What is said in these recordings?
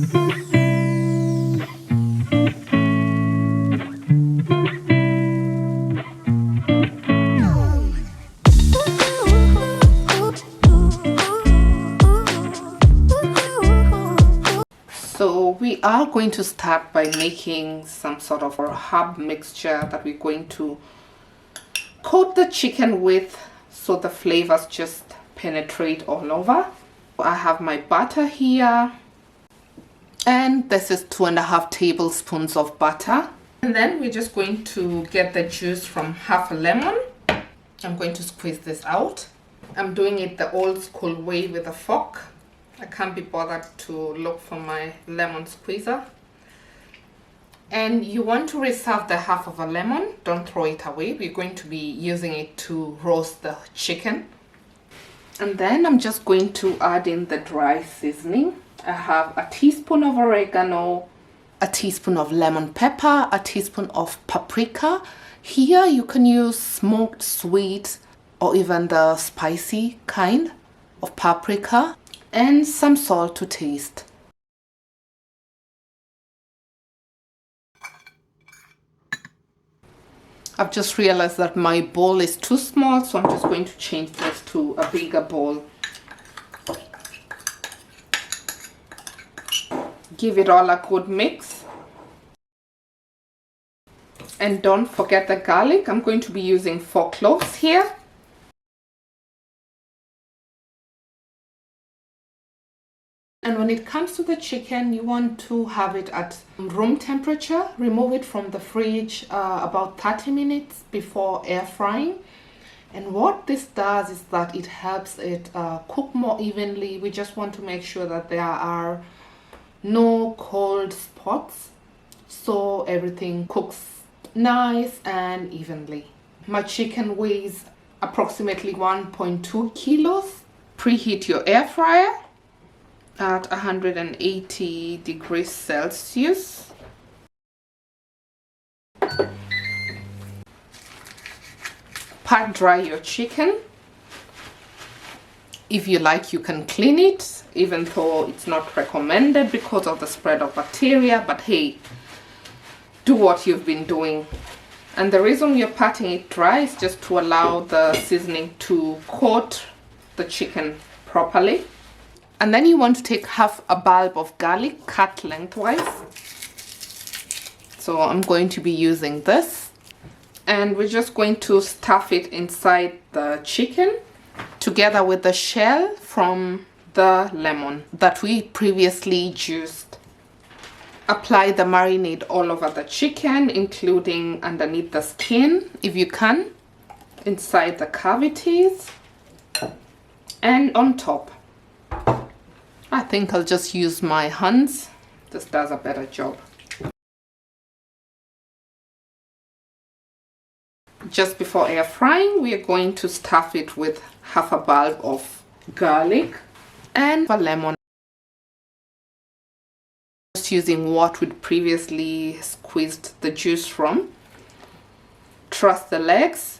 So we are going to start by making some sort of herb mixture that we're going to coat the chicken with so the flavors just penetrate all over. I have my butter here, and this is 2.5 tablespoons of butter. And then we're just going to get the juice from half a lemon. I'm going to squeeze this out. I'm doing it the old school way with a fork. I can't be bothered to look for my lemon squeezer. And you want to reserve the half of a lemon. Don't throw it away. We're going to be using it to roast the chicken. And then I'm just going to add in the dry seasoning. I have a teaspoon of oregano, a teaspoon of lemon pepper, a teaspoon of paprika. Here you can use smoked, sweet, or even the spicy kind of paprika, and some salt to taste. I've just realized that my bowl is too small, so I'm just going to change this to a bigger bowl. Give it all a good mix. And don't forget the garlic. I'm going to be using 4 cloves here. And when it comes to the chicken, you want to have it at room temperature. Remove it from the fridge about 30 minutes before air frying. And what this does is that it helps it cook more evenly. We just want to make sure that there are no cold spots, so everything cooks nice and evenly. My chicken weighs approximately 1.2 kilos. Preheat your air fryer at 180 degrees Celsius. Pat dry your chicken. If you like, you can clean it, even though it's not recommended because of the spread of bacteria, but hey, do what you've been doing. And the reason you're patting it dry is just to allow the seasoning to coat the chicken properly. And then you want to take half a bulb of garlic cut lengthwise. So I'm going to be using this. And we're just going to stuff it inside the chicken together with the shell from the lemon that we previously juiced. Apply the marinade all over the chicken, including underneath the skin, if you can, inside the cavities, and on top. I think I'll just use my hands. This does a better job. Just before air frying, we are going to stuff it with half a bulb of garlic and a lemon. Just using what we'd previously squeezed the juice from. Truss the legs.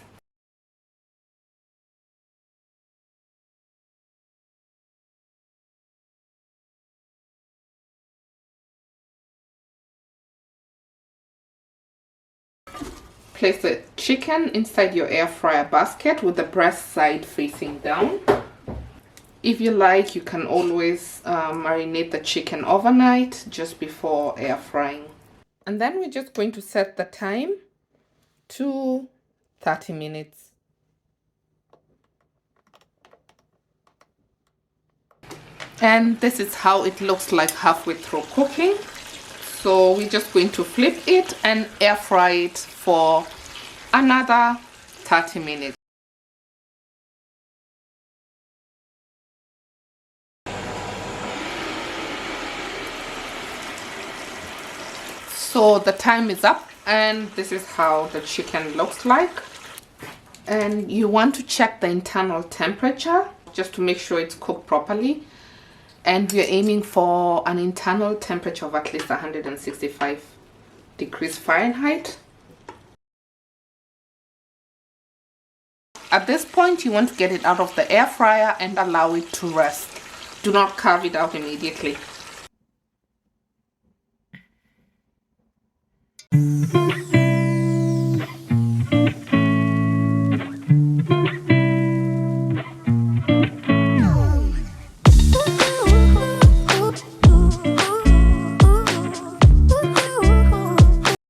Place the chicken inside your air fryer basket with the breast side facing down. If you like, you can always marinate the chicken overnight just before air frying. And then we're just going to set the time to 30 minutes. And this is how it looks like halfway through cooking. So we're just going to flip it and air fry it for another 30 minutes. So the time is up and this is how the chicken looks like. And you want to check the internal temperature just to make sure it's cooked properly. And we're aiming for an internal temperature of at least 165 degrees Fahrenheit. At this point, you want to get it out of the air fryer and allow it to rest. Do not carve it out immediately. you.